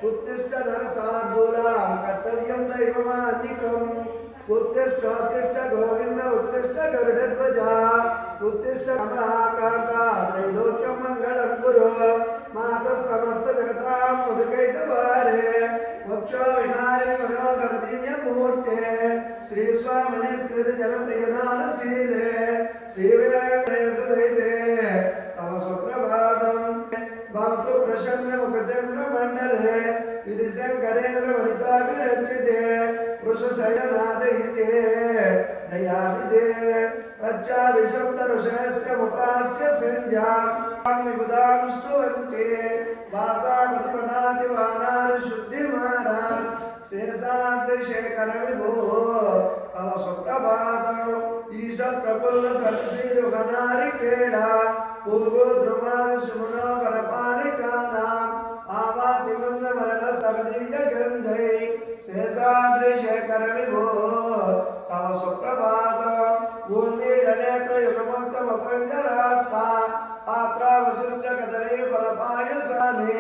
उत्तिष्ठ नरसार्दूला कर्तव्यं दैवमान्निकम् उत्तिष्ठ उत्तिष्ठ गोविंद उत्तिष्ठ गरुडध्वजा उत्तिष्ठ कमलाकान्ता त्रैलोक्यं मङ्गलं कुरु मातः समस्त जगतां मुदकैटवारे मोक्षो विहारिणि मनोहर दिव्यमूर्ते श्री स्वामिने श्रीद जनप्रियदानशीले श्रीवेङ्कटेश दैते तव सुप्रभातं भवतु प्रसन्नमुखचन्द्रमण्डले विधिशङ्करेन्द्र वनिताभिरचिते वृषशयनादयिते दयाविदे रज्जादिशब्दऋषयस्यमुपास्य संज्ञां विबुधां स्तुवन्ते वासापतिपणादिवानारिशुद्धिमानात् शेषाद्रिशेखरविभो तव सुप्रभातम् ईषत्प्रफुल्ल सरसीरुहनारिकेला पूर्वोद्रुमादिशुमनोपरपालिकानाम् आवातिमन्दमरलसवदिव्यगन्धै शेषाद्रिशेखरविभो तव सुप्रभातम् पूर्णीजनेत्रयुगमुक्तमपञ्जरास्ता पात्रावशिष्ट कदली फलपायसाने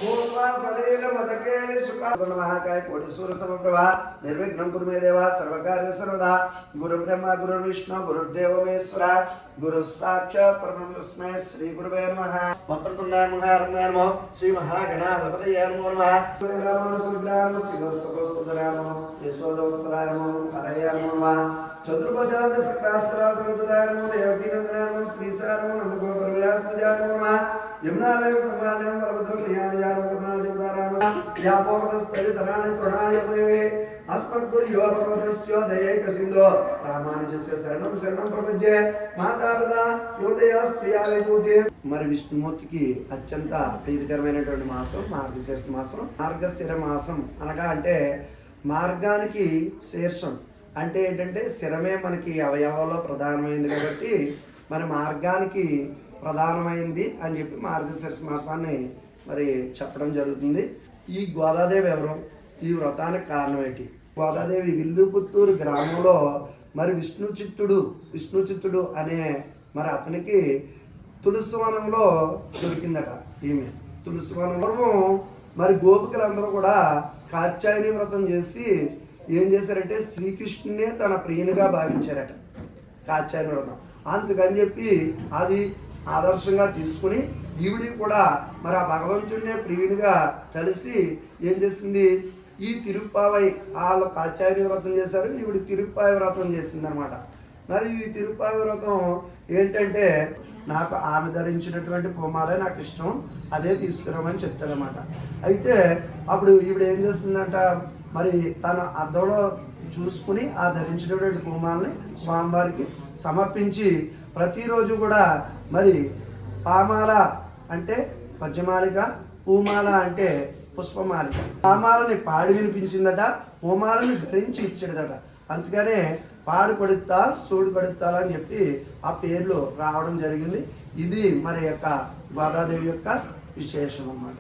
पूर्वासलीलमदकेलि सुखा महाकाय कोटि सूर्य समप्रभा निर्विघ्नं कुरु मे देवा सर्वकार्य सर्वदा गुरु ब्रह्मा गुरु विष्णु गुरुदेव महेश्वरा गुरु साक्षात् परब्रह्म तस्मै श्री गुरुवे नमः वक्रतुण्डाय नमः नमः श्री महागणाधिपतये नमः सुग्राम श्रीवस्तुकोस्तुतराय नमः यशोदवत्सराय नमः हरये नमः चतुर्भुजानंद सक्रास्त्रासुरदाय नमः देवकीनंदनाय नमः श्रीसाय नमः नंदगोपरविराजपूजाय नमः यमुनावेव संवादनं वरभद्रप्रियाय नमः यापोकतस्तरितराणि तृणाय देवे अस्मद्गुर्योर्भवदस्यो दयैकसिन्धो रामानुजस्य शरणं शरणं प्रपद्ये मातापिता యోదయాస్ప్రియా విభూతి మరి విష్ణుమూర్తికి అత్యంత ప్రీతికరమైనటువంటి మాసం మార్గశీర్ష మాసం మార్గశిర మాసం అనగా అంటే మార్గానికి శీర్షం అంటే ఏంటంటే శిరమే మనకి అవయవాల్లో ప్రధానమైంది కాబట్టి మరి మార్గానికి ప్రధానమైంది అని చెప్పి మార్గశీర్ష మాసాన్ని మరి చెప్పడం జరుగుతుంది. ఈ గోదాదేవి ఎవరు, ఈ వ్రతానికి కారణం ఏంటి? గోదాదేవి విల్లుపుత్తూరు గ్రామంలో మరి విష్ణు చిత్తుడు అనే మరి అతనికి తులసివనంలో దొరికిందట. ఈమె తులసివనంలో మరి గోపికలందరూ కూడా కాత్యాయని వ్రతం చేసి ఏం చేశారంటే శ్రీకృష్ణునే తన ప్రియునిగా భావించారట కాత్యాయని వ్రతం. అందుకని చెప్పి అది ఆదర్శంగా తీసుకుని ఈవిడి కూడా మరి ఆ భగవంతుడినే ప్రియునిగా కలిసి ఏం చేసింది, ఈ తిరుప్పావై వాళ్ళు కాత్యాయని వ్రతం చేశారు, ఈవిడ తిరుప్పాయి వ్రతం చేసింది అనమాట. మరి ఈ తిరుప్పాయి వ్రతం ఏంటంటే నాకు ఆమె ధరించినటువంటి పూమాలే నాకు ఇష్టం, అదే తీసుకురామని చెప్తారనమాట. అయితే అప్పుడు ఈవిడ ఏం చేస్తుందంట, మరి తన అద్దంలో చూసుకుని ఆ ధరించినటువంటి పూమాలని స్వామివారికి సమర్పించి ప్రతిరోజు కూడా మరి పామాల అంటే పద్యమాలిక, పూమాల అంటే పుష్పమాలిక, పామాలని పాడి వినిపించిందట, పూమాలని ధరించి ఇచ్చాడట. అందుకనే పాడు కొడుతా సూడు కొడుతా అని చెప్పి ఆ పేర్లు రావడం జరిగింది. ఇది మరి యొక్క గోదాదేవి యొక్క విశేషం అన్నమాట.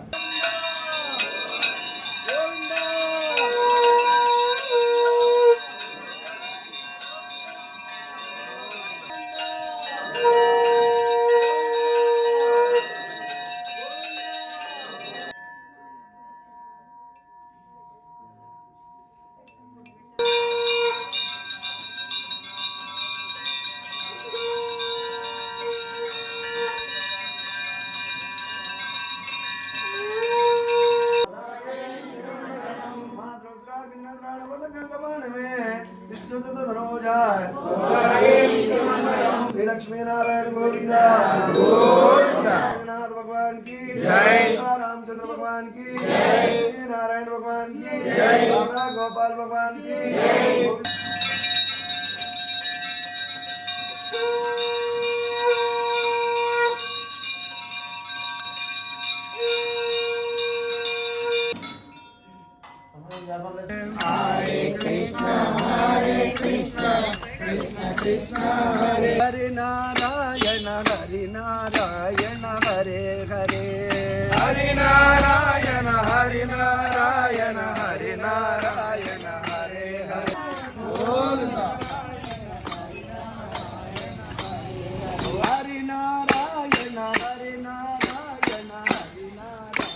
लक्ष्मी नारायण गोविंद नाथ भगवान की जय, रामचंद्र भगवान की जय, नारायण भगवान की जय, राधा गोपाल भगवान की जय। हरे कृष्णा कृष्णा कृष्णा हरे नारायण हरे नारायण हरे हरे हरे नारायण हरे नारायण हरे नारायण हरे हरे हरे नारायण हरे नारायण हरे नारायण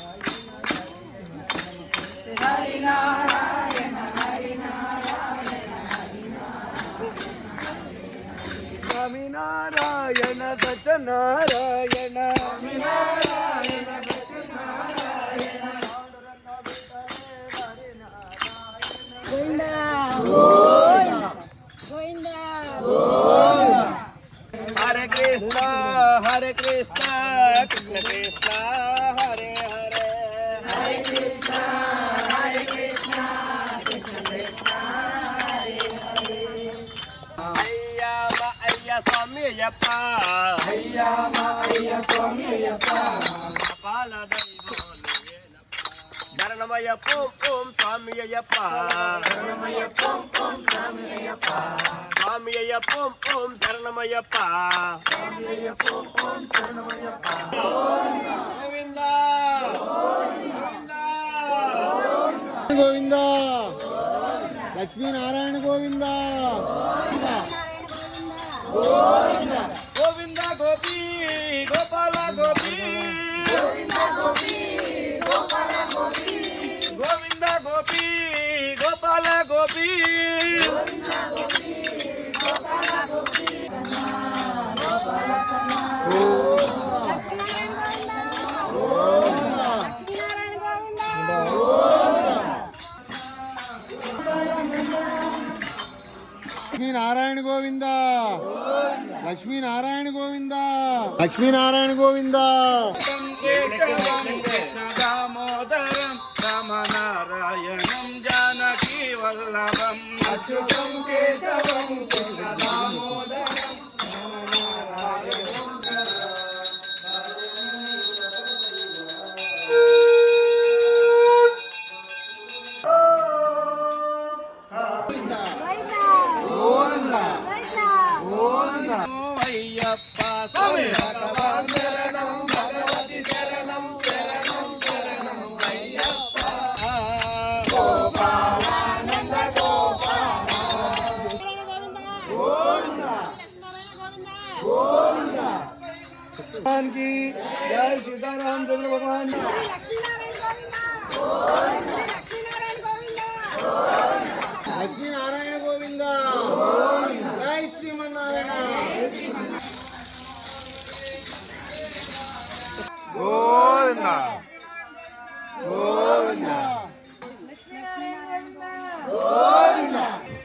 నారాయణ హరే కృష్ణ హరే కృష్ణ కృష్ణ కృష్ణ హరే హరే హరే కృష్ణ హరే కృష్ణ కృష్ణ కృష్ణ హరే హరే అయ్య స్వామి అయ్యప్ప పాల శరణమయ్య పూం పూం స్వామి అయ్యప్ప స్వామి అయ్య పూం పూం శరణమయ్యప్ప గోవింద గోవింద లక్ష్మీనారాయణ గోవింద గోవింద గోపి గోపాల గోపి గోవింద గోపి గోపాల గోపి లక్ష్మీనారాయణ గోవింద లక్ష్మీనారాయణ గోవింద లక్ష్మీనారాయణ గోవింద దామోదరం రామనారాయణం జానకీ వల్లభం అచ్యుతం కేశవం దామోదరం అయ్యప్ప స్వామి భగవాన్ శరణం భగవతి శరణం శరణం శరణం అయ్యప్ప గోపాలానంద भगवान की जय सीताराम चंद्र भगवान लक्ष्मीनारायण गोविंद जय श्रीमन्नारायण गोविंद गोविंद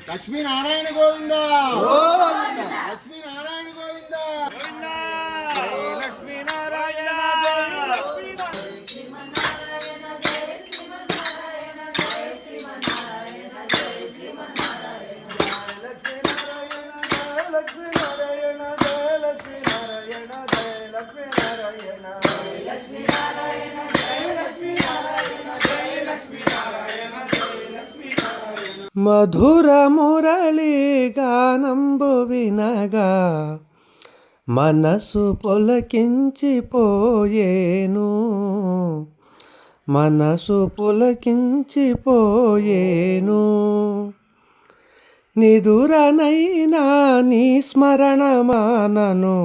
लक्ष्मीनारायण गोविंद लक्ष्मीनारायण गोविंद లక్ష్మీనారాయణ మధుర మురళి గానంబు వినగా మనసు పులకించిపోయేను మనసు పులకించిపోయేను నిదురనైనా నీ స్మరణ మానను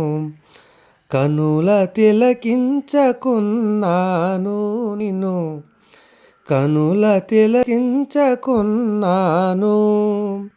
కనుల తిలకించకున్నాను నిన్ను కనుల తిలకించకున్నాను